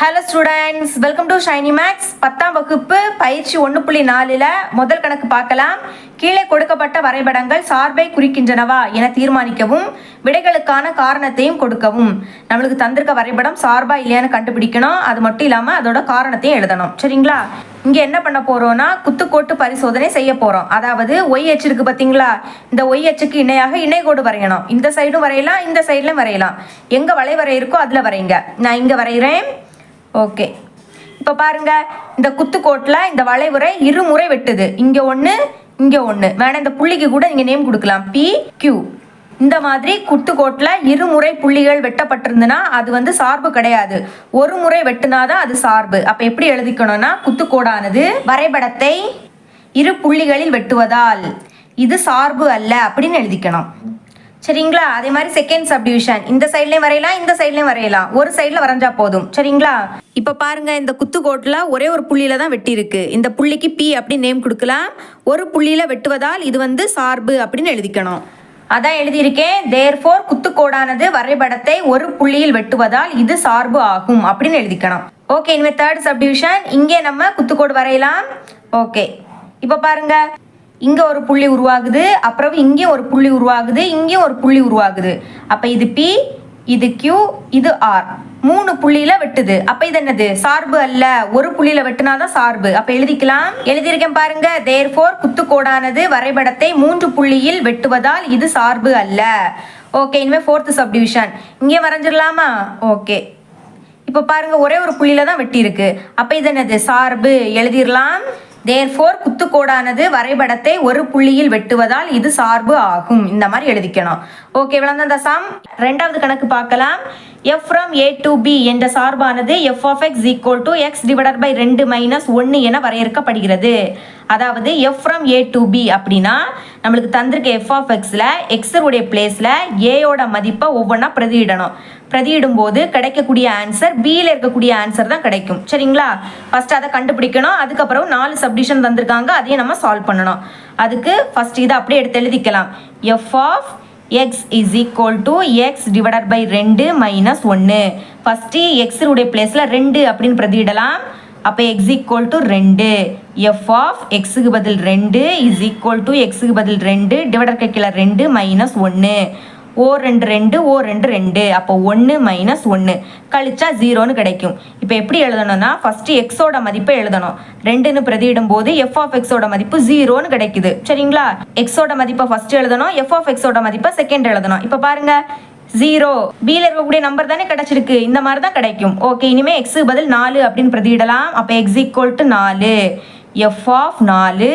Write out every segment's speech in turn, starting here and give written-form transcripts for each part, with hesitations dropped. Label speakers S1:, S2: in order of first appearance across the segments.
S1: Hello students, welcome to Shiny Maths. 10ஆம் வகுப்பு பயிற்சி 1.4ல் முதல் கணக்கு பார்க்கலாம். கீழே கொடுக்கப்பட்ட வரைபடங்கள் சார்பை குறிக்கின்றனவா என தீர்மானிக்கவும், விடைகளுக்கான காரணத்தையும் கொடுக்கவும். நம்மளுக்கு தந்திருக்க வரைபடம் சார்பா இல்லையான்னு கண்டுபிடிக்கணும். அது மட்டும் இல்லாமல் அதோட காரணத்தையும் எழுதணும். சரிங்களா? இங்கே என்ன பண்ண போகிறோன்னா குத்துக்கோட்டு பரிசோதனை செய்ய போகிறோம். அதாவது ஒய் அச்சு இருக்குது பார்த்தீங்களா? இந்த ஒய் அச்சுக்கு இணையாக இணைகோடு வரையணும். இந்த சைடும் வரையலாம், இந்த சைட்லையும் வரையலாம். எங்கே வளைவரை இருக்கோ அதில் வரைங்க. நான் இங்கே வரைகிறேன். ஓகே, இப்போ பாருங்க, இந்த குத்துக்கோட்டில் இந்த வளைவுரை இருமுறை வெட்டுது. இங்கே ஒன்று, இங்கே ஒன்று. வேணா இந்த புள்ளிக்கு கூட நீங்கள் நேம் கொடுக்கலாம், பி கியூ. இந்த மாதிரி குத்துக்கோட்டில் இருமுறை புள்ளிகள் வெட்டப்பட்டிருந்துன்னா அது சார்பு கிடையாது. ஒரு முறை வெட்டுனாதான் அது சார்பு. அப்போ எப்படி எழுதிக்கணும்னா, குத்துக்கோடானது வரைபடத்தை இரு புள்ளிகளில் வெட்டுவதால் இது சார்பு அல்ல அப்படின்னு எழுதிக்கணும். சரிங்களா? அதே மாதிரி செகண்ட் சப்டிவிஷன் இந்த சைட்லையும் வரையலாம், இந்த சைட்லையும் வரையலாம். ஒரு சைடில் வரைஞ்சா போதும். சரிங்களா? இப்போ பாருங்க, இந்த குத்துக்கோட்டில் ஒரே ஒரு புள்ளியில தான் வெட்டி இருக்கு. இந்த புள்ளிக்கு பி அப்படின்னு நேம் கொடுக்கலாம். ஒரு புள்ளியில வெட்டுவதால் இது சார்பு அப்படின்னு எழுதிக்கணும். அதான் எழுதியிருக்கேன். தேர்ஃபோர் குத்துக்கோடானது வரைபடத்தை ஒரு புள்ளியில் வெட்டுவதால் இது சார்பு ஆகும் அப்படின்னு எழுதிக்கணும். ஓகே, இனிமேல் தேர்ட் சப்டிவிஷன் இங்கே நம்ம குத்துக்கோடு வரையலாம். ஓகே, இப்போ பாருங்க, இங்கே ஒரு புள்ளி உருவாகுது, அப்புறம் இங்கே ஒரு புள்ளி உருவாகுது, இங்கேயும் ஒரு புள்ளி உருவாகுது. அப்போ இது பி, இது கியூ, இது ஆர். 3 புள்ளியில வெட்டுது. அப்போ இது என்னது? சார்பு அல்ல. ஒரு புள்ளியில வெட்டுனாதான் சார்பு. அப்போ எழுதிக்கலாம். எழுதியிருக்கேன் பாருங்க. தேர்ஃபோர் குத்துக்கோடானது வரைபடத்தை 3 புள்ளியில் வெட்டுவதால் இது சார்பு அல்ல. ஓகே, இனிமேல் ஃபோர்த் சப்டிவிஷன் இங்கே வரைஞ்சிடலாமா? ஓகே, இப்போ பாருங்க, ஒரே ஒரு புள்ளியில தான் வெட்டி இருக்கு. அப்போ இது என்னது? சார்பு. எழுதிடலாம். தேர்ஃபோர் குத்துக்கோடானது வரைபடத்தை ஒரு புள்ளியில் வெட்டுவதால் இது சார்பு ஆகும். இந்த மாதிரி எழுதிக்கணும். ஓகே, விளந்த சம். ரெண்டாவது கணக்கு பார்க்கலாம். f from a to b என்ற சார்பானது f of x equal to x divided by 2 minus 1 என வரையறுக்கப்படுகிறது. அதாவது f from a to b அப்படின்னா நம்மளுக்கு தந்திருக்க f of xல x உடைய பிளேஸ்ல a யோட மதிப்பை ஒவ்வொன்றா பிரதியிடணும். பிரதியிடும் போது கிடைக்கக்கூடிய ஆன்சர் bல இருக்கக்கூடிய ஆன்சர் தான் கிடைக்கும். சரிங்களா? ஃபர்ஸ்ட் அதை கண்டுபிடிக்கணும். அதுக்கப்புறம் 4 சப்டிஷன் தந்திருக்காங்க, அதையும் நம்ம சால்வ் பண்ணணும். அதுக்கு ஃபர்ஸ்ட் இதை அப்படியே எடுத்து எழுதிக்கலாம். f of x is equal to x divided by 2 minus 1. First x உடைய பிளேஸ்ல 2 அப்படின்னு பிரதியிடலாம். அப்போ x equal to 2. f of x க்கு பதில் 2 is equal to x க்கு பதில் 2 டிவைடர் கீழே 2 minus 1. ஓ 2 2 ஓ 2 2. அப்போ 1 minus 1 கழிச்சா 0ன்னு கிடைக்கும். இப்போ எப்படி எழுதணும்னா, ஃபர்ஸ்ட் எக்ஸோட மதிப்பை எழுதணும். 2ன்னு பிரதியிடும் போது f of x ஓட மதிப்பு 0ன்னு கிடைக்குது. சரிங்களா? எக்ஸோட மதிப்பை ஃபர்ஸ்ட் எழுதணும், f of x ஓட மதிப்பை செகண்ட் எழுதணும். இப்போ பாருங்க, 0 bல இருக்கக்கூடிய நம்பர் தானே கிடைச்சிருக்கு. இந்த மாதிரி தான் கிடைக்கும். ஓகே, இனிமே x பதில் 4 அப்படின்னு பிரதியிடலாம். அப்போ x equal to 4. f of 4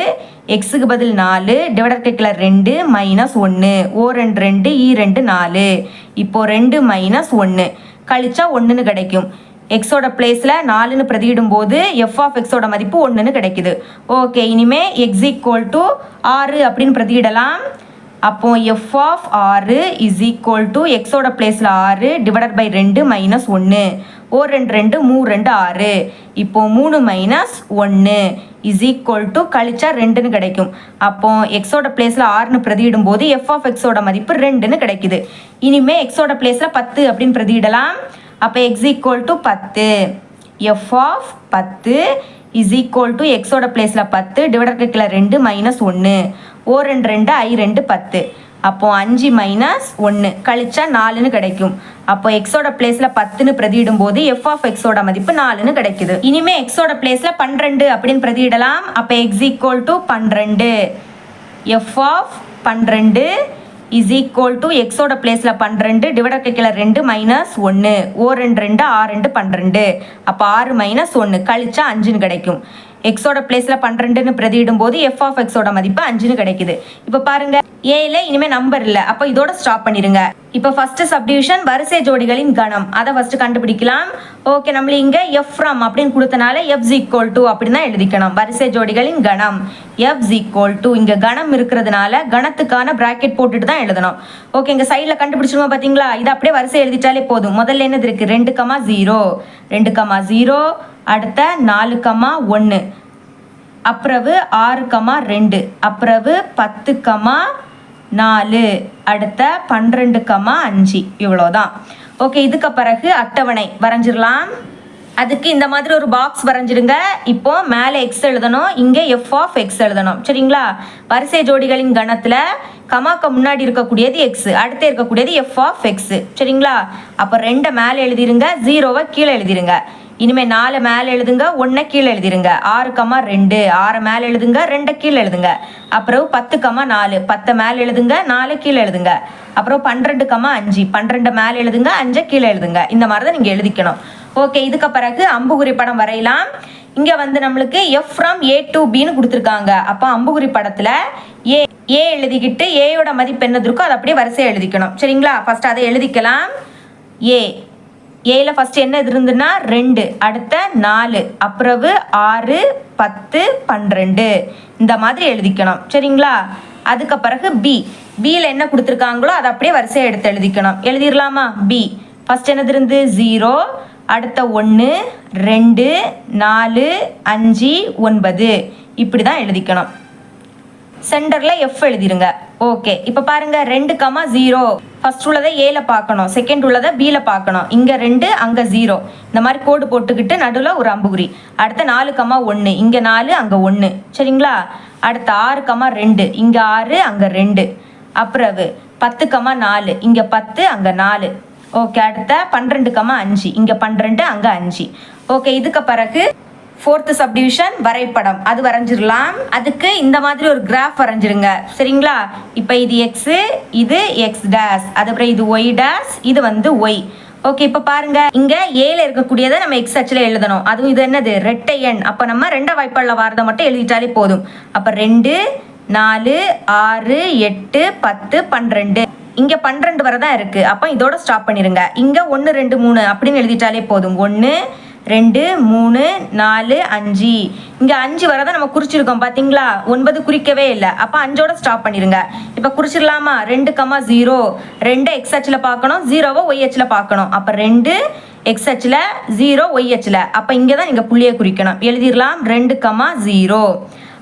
S1: எக்ஸுக்கு பதில் 4 டிவைடர் கீழே 2 மைனஸ் 1. ஓ 2 2 ஈ 2 4. இப்போ 2 மைனஸ் 1 கழிச்சா 1ன்னு கிடைக்கும். எக்ஸோட பிளேஸில் 4ன்னு பிரதியிடும் போது f of xோட மதிப்பு 1ன்னு கிடைக்குது. ஓகே, இனிமே x equal to 6 அப்படின்னு பிரதியிடலாம். அப்போ f of 6 is equal to எக்ஸோட பிளேஸில் 6 டிவைடட் பை 2 மைனஸ் 1. ஓ 2 2 3 2 6. இப்போ 3 மைனஸ் 1 இஸ் ஈக்குவல் டு கழிச்சா 2ன்னு கிடைக்கும். அப்போ எக்ஸோட பிளேஸில் 6ன்னு பிரதியிடும் போது f of xோட மதிப்பு 2ன்னு கிடைக்குது. இனிமே எக்ஸோட பிளேஸில் 10 அப்படின்னு பிரதியிடலாம். அப்போ x equal to 10. f of 10 is equal to எக்ஸோட பிளேஸில் 10 டிவைடர் கீழே 2 மைனஸ் 1. ஓ 2 2 ஐ 2 10. அப்போ 5 மைனஸ் 1 கழிச்சா 4ன்னு கிடைக்கும். அப்போ எக்ஸோட பிளேஸ்ல 10ன்னு பிரதியிடும் போது f of xோட மதிப்பு 4ன்னு கிடைக்குது. இனிமே எக்ஸோட பிளேஸ்ல 12 அப்படின்னு பிரதியிடலாம். அப்போ x equal to 12. f of 12 is equal to எக்ஸோட பிளேஸ்ல 12 டிவைடர் கீழே 2 மைனஸ் 1. ஓ 2 2 6 2 12. அப்போ 6 மைனஸ் 1 கழிச்சா 5ன்னு கிடைக்கும். எக்ஸோட பிளேஸ்ல 12ன்னு பிரதியிடும் போது f of xோட மதிப்பு 5ன்னு கிடைக்குது. இப்போ பாருங்க, ஏல இனிமே நம்பர் இல்லை. அப்போ இதோட ஸ்டாப் பண்ணிருங்க. இப்போ ஃபர்ஸ்ட் சப்டிவிஷன் வரிசை ஜோடிகளின் கணம், அதை ஃபர்ஸ்ட் கண்டுபிடிக்கலாம். ஓகே, நம்மள இங்க f from அப்படின்னு கொடுத்தனால f equal to அப்படின்னு தான் எழுதிக்கணும். வரிசை ஜோடிகளின் கணம் f equal to, இங்க கணம் இருக்கிறதுனால கணத்துக்கான பிராக்கெட் போட்டுட்டு தான் எழுதணும். ஓகே, இங்க சைட்ல கண்டுபிடிச்சிருமா பாத்தீங்களா? இது அப்படியே வரிசை எழுதிட்டாலே போதும். முதல்ல என்னது இருக்கு? 2, 0 2, 0 அடுத்த 4, 1 அப்புறவு 6, 2 அப்புறவு 10, 4 அடுத்த 12, 5 இவ்வளோதான். ஓகே, இதுக்கு பிறகு அட்டவணை வரைஞ்சிடலாம். அதுக்கு இந்த மாதிரி ஒரு பாக்ஸ் வரைஞ்சிருங்க. இப்போ மேலே எக்ஸ் எழுதணும், இங்கே எஃப் ஆஃப் எக்ஸ் எழுதணும். சரிங்களா? வரிசை ஜோடிகளின் கணத்தில் கமாக்க முன்னாடி இருக்கக்கூடியது எக்ஸ், அடுத்து இருக்கக்கூடியது எஃப் ஆஃப் எக்ஸ். சரிங்களா? அப்போ 2 மேலே எழுதிருங்க, 0வை கீழே எழுதிருங்க. இனிமேல் 4 மேலே எழுதுங்க, 1 கீழே எழுதிருங்க. 6,2 6 மேலே எழுதுங்க, 2 கீழே எழுதுங்க. அப்புறம் 10,4 10 மேலே எழுதுங்க, 4 கீழே எழுதுங்க. அப்புறம் 12,5 12 மேலே எழுதுங்க, 5 கீழே எழுதுங்க. இந்த மாதிரி தான் நீங்கள் எழுதிக்கணும். ஓகே, இதுக்கு பிறகு அம்புகுறி படம் வரையலாம். இங்கே வந்து நம்மளுக்கு எஃப் ஃப்ரம் ஏ டு பின்னு கொடுத்துருக்காங்க. அப்போ அம்புகுறி படத்தில் ஏ எழுதிக்கிட்டு ஏயோட மதிப்பு என்னது இருக்கோ அதை அப்படியே வரிசையாக எழுதிக்கணும். சரிங்களா? ஃபர்ஸ்ட் அதை எழுதிக்கலாம். ஏல ஃபர்ஸ்ட் என்ன இருந்துன்னா 2, அடுத்த 4, அப்புறவு 6 10 12 இந்த மாதிரி எழுதிக்கணும். சரிங்களா? அதுக்கு பிறகு பியில் என்ன கொடுத்துருக்காங்களோ அதை அப்படியே வரிசையாக எடுத்து எழுதிக்கணும். எழுதிடலாமா? பி ஃபர்ஸ்ட் என்னது இருந்து 0, அடுத்த 1 2 4 5 9 இப்படி தான் எழுதிக்கணும். சென்டரில் எஃப் எழுதிருங்க. ஓகே, இப்போ பாருங்க 2,0 ஃபர்ஸ்ட் உள்ளதை ஏல பார்க்கணும், செகண்ட் உள்ளதை பியில் பார்க்கணும். இங்கே 2 அங்கே 0 இந்த மாதிரி கோடு போட்டுக்கிட்டு நடுவில் ஒரு அம்புகுறி. அடுத்த 4,1 இங்கே 4 அங்கே 1. சரிங்களா? அடுத்த 6,2 இங்கே 6 அங்கே 2. அப்புறவு 10,4 இங்கே 10 அங்கே 4. ஓகே, அடுத்த 12,5 இங்கே 12 அங்கே 5. ஓகே, இதுக்கு பிறகு 4th சப்டிவிஷன் வரைபடம் அது வரைஞ்சிடலாம். அதுக்கு இந்த மாதிரி ஒரு கிராஃப் வரைஞ்சிருங்க. சரிங்களா? இப்போ இது எக்ஸு, இது எக்ஸ் டேஸ், அதுக்கப்புறம் இது ஒய் டேஸ், இது வந்து ஒய். ஓகே, இப்போ பாருங்க இங்கே ஏல இருக்கக்கூடியதை நம்ம எக்ஸ் அச்சில் எழுதணும். அதுவும் இது என்னது ரெட்டை எண். அப்போ நம்ம 2 வாய்ப்பாடில் வாரதை மட்டும் எழுதிட்டாலே போதும். அப்போ 2 4 6 8 10 12 இங்கே 12 வரை தான் இருக்குது. அப்போ இதோட ஸ்டாப் பண்ணிடுங்க. இங்கே 1 2 3 அப்படின்னு எழுதிட்டாலே போதும். 1 2 3 4 5 இங்கே 5 வரை தான் நம்ம குறிச்சிருக்கோம். பார்த்தீங்களா? 9 குறிக்கவே இல்லை. அப்போ 5ஓட ஸ்டாப் பண்ணிடுங்க. இப்போ குறிச்சிடலாமா? 2,0 2 எக்ஸ் அச்சில் பார்க்கணும், 0வை ஒய் அச்சில் பார்க்கணும். அப்போ 2 எக்ஸ் அச்சில் 0 ஒய் அச்சில். அப்போ இங்கே தான் நீங்கள் புள்ளியை குறிக்கணும். எழுதிடலாம் 2,0.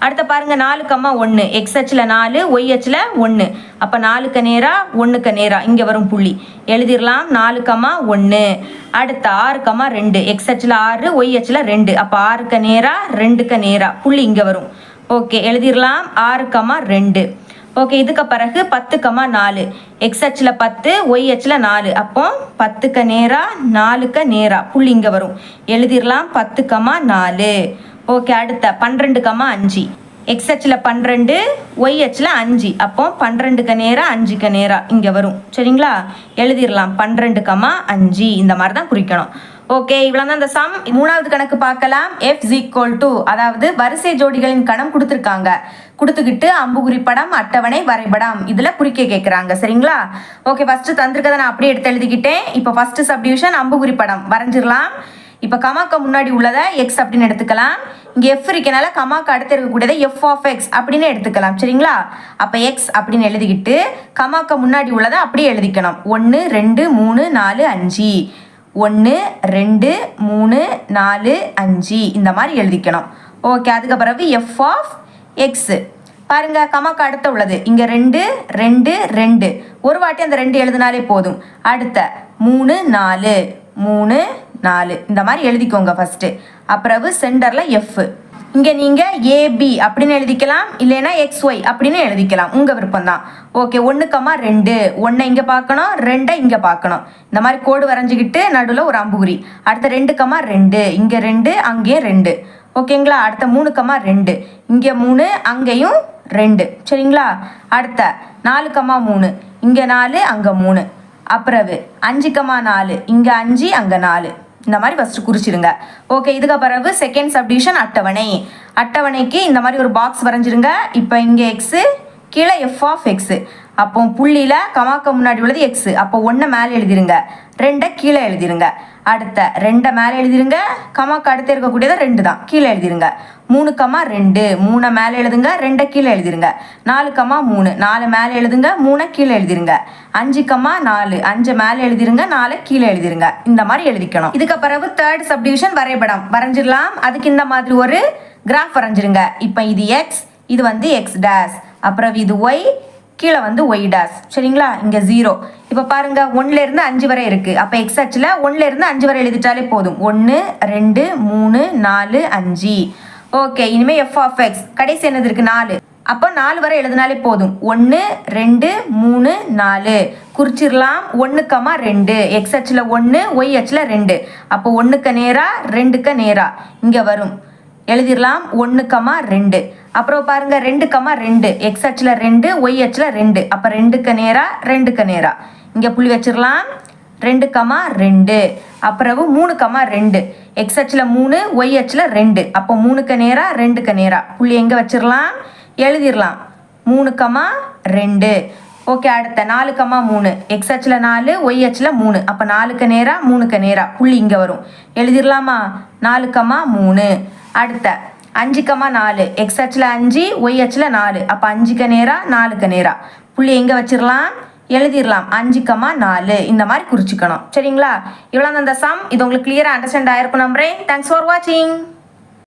S1: அடுத்த பாருங்க 4,1 எக்ஸ் அச்சில் 4 ஒய் அச்சில் 1. அப்போ 4க்கு நேராக 1க்கு நேராக இங்கே வரும் புள்ளி. எழுதிடலாம் 4,1. அடுத்த 6,2 எக்ஸ் அச்சில் 6 ஒய் அச்சில் 2. அப்போ 6க்கு நேராக 2க்கு நேராக புள்ளி இங்கே வரும். ஓகே, எழுதிடலாம் 6,2. ஓகே, இதுக்கு பிறகு 10,4 எக்ஸ் அச்சில் 10 ஒய் அச்சில் 4. அப்போ 10க்கு நேராக 4க்கு நேராக புள்ளி இங்கே வரும். எழுதிடலாம் 10,4. ஓகே, அடுத்த 12,5 எக்ஸ் அச்சில் 12 ஒய் அச்சில் 5. அப்போ 12க்கு நேராக 5க்கு நேராக இங்கே வரும். சரிங்களா? எழுதிடலாம் 12,5 இந்த மாதிரி தான் குறிக்கணும். ஓகே, இவ்வளோ தான் இந்த சம். 3வது கணக்கு பார்க்கலாம். F = அதாவது வரிசை ஜோடிகளின் கணம் கொடுத்துருக்காங்க. கொடுத்துக்கிட்டு அம்புகுறி படம், அட்டவணை, வரைபடம் இதில் குறிக்க கேட்குறாங்க. சரிங்களா? ஓகே, ஃபஸ்ட்டு தந்திருக்கதை நான் அப்படியே எடுத்து எழுதிக்கிட்டேன். இப்போ ஃபஸ்ட்டு சப்டிவிஷன் அம்புகுறி படம் வரைஞ்சிடலாம். இப்போ கமாக்க முன்னாடி உள்ளதை எக்ஸ் அப்படின்னு எடுத்துக்கலாம். இங்கே எஃப் இருக்கனால கமாக்கு அடுத்து இருக்கக்கூடியதை எஃப் ஆஃப் எக்ஸ் அப்படின்னு எடுத்துக்கலாம். சரிங்களா? அப்போ எக்ஸ் அப்படின்னு எழுதிக்கிட்டு கமாக்க முன்னாடி உள்ளதை அப்படியே எழுதிக்கணும். 1 2 3 4 5 1 2 3 4 5 இந்த மாதிரி எழுதிக்கணும். ஓகே, அதுக்கு பிறகு எஃப் ஆஃப் எக்ஸ் பாருங்க கமாக்கு அடுத்த உள்ளது இங்கே 2 2 2 ஒரு வாட்டி அந்த 2 எழுதினாலே போதும். அடுத்த 3 4 3 4 இந்த மாதிரி எழுதிக்கோங்க ஃபஸ்ட்டு. அப்புறம் சென்டரில் எஃப். இங்கே நீங்கள் ஏபி அப்படின்னு எழுதிக்கலாம், இல்லைன்னா XY அப்படின்னு எழுதிக்கலாம், உங்கள் விருப்பம் தான். ஓகே, 1,2 1 இங்கே பார்க்கணும், 2 இங்கே பார்க்கணும். இந்த மாதிரி கோடு வரைஞ்சிக்கிட்டு நடுவில் ஒரு அம்புகுறி. அடுத்த 2,2 இங்கே 2 அங்கேயும் 2. ஓகேங்களா? அடுத்த 3,2 இங்கே 3 அங்கேயும் 2. சரிங்களா? அடுத்த 4,3 இங்கே 4 அங்கே 3. அப்புறவு 5,4 இங்கே 5 அங்கே 4. இந்த மாதிரி ஃபஸ்ட்டு குறிச்சிடுங்க. ஓகே, இதுக்கு பிறகு செகண்ட் சப்டிவிஷன் அட்டவணை. அட்டவணைக்கு இந்த மாதிரி ஒரு பாக்ஸ் வரைஞ்சிருங்க. இப்போ இங்கே எக்ஸு, கீழே எஃப் ஆஃப் எக்ஸு. அப்போ புள்ளியில் கமாக்க முன்னாடி உள்ளது எக்ஸு. அப்போ 1 மேலே எழுதிருங்க, 2 கீழே எழுதிருங்க. அடுத்த 2 மேலே எழுதிருங்க, கமாக்கு அடுத்து இருக்கக்கூடியதை 2 தான், கீழே எழுதிருங்க. 3,2 3 மேலே எழுதுங்க, 2 கீழே எழுதிருங்க. 4,3 4 மேலே எழுதுங்க, 3 கீழே எழுதிருங்க. 5,4 5 மேலே எழுதிருங்க, 4 கீழே எழுதிருங்க. இந்த மாதிரி எழுதிக்கணும். இதுக்கு பிறகு தேர்ட் சப்டிவிஷன் வரைபடம் வரைஞ்சிடலாம். அதுக்கு இந்த மாதிரி ஒரு கிராஃப் வரைஞ்சிருங்க. இப்போ இது எக்ஸ், இது வந்து எக்ஸ் டேஸ், அப்புறம் இது ஒய், கீழே வந்து ஒய் டேஸ். சரிங்களா? இங்கே 0. இப்போ பாருங்க 1லேருந்து 5 வரை இருக்குது. அப்போ எக்ஸ் அச்சில் 1லேருந்து 5 வரை எழுதிட்டாலே போதும். 1 2 3 4 5. ஓகே, இனிமேல் எஃப் ஆஃப் எக்ஸ் கடைசி என்னது இருக்குது? 4. அப்போ 4 வரை எழுதினாலே போதும். 1 2 3 4 குறிச்சிடலாம். 1,2 எக்ஸ் அச்சில் 1 ஒய் அச்சில் 2. அப்போ 1க்கு நேராக 2க்கு நேராக இங்கே வரும். எழுதிடலாம் 1,2. அப்புறம் பாருங்க 2,2 எக்ஸ் அச்சில் 2 ஒய் அச்சில் 2. அப்போ 2க்கு நேராக 2க்கு நேராக இங்கே புள்ளி வச்சிடலாம். 2,2. அப்புறம் 3,2 எக்ஸ் அச்சில் 3 ஒய் அச்சில் 2. அப்போ 3க்கு நேராக 2க்கு நேராக புள்ளி எங்கே வச்சிடலாம்? எழுதிடலாம் 3,2. ஓகே, அடுத்த 4,3 எக்ஸ் அச்சில் 4 ஒய் அச்சில் 3. அப்போ 4க்கு நேராக 3க்கு நேராக புள்ளி இங்கே வரும். எழுதிடலாமா? 4,3. அடுத்த 5,4 எக்ஸ் அச்சில் 5 ஒய் அச்சில் 4. அப்போ 5க்கு நேராக 4க்கு நேராக புள்ளி எங்கே வச்சிடலாம்? எழுதிடலாம் 5,4. இந்த மாதிரி குறிச்சிக்கணும். சரிங்களா? இவ்வளோ அந்த சம். இது உங்களுக்கு கிளியராக அண்டர்ஸ்டாண்ட் ஆயிருக்கும் நம்புறேன். தேங்க்ஸ் ஃபார் வாட்சிங்.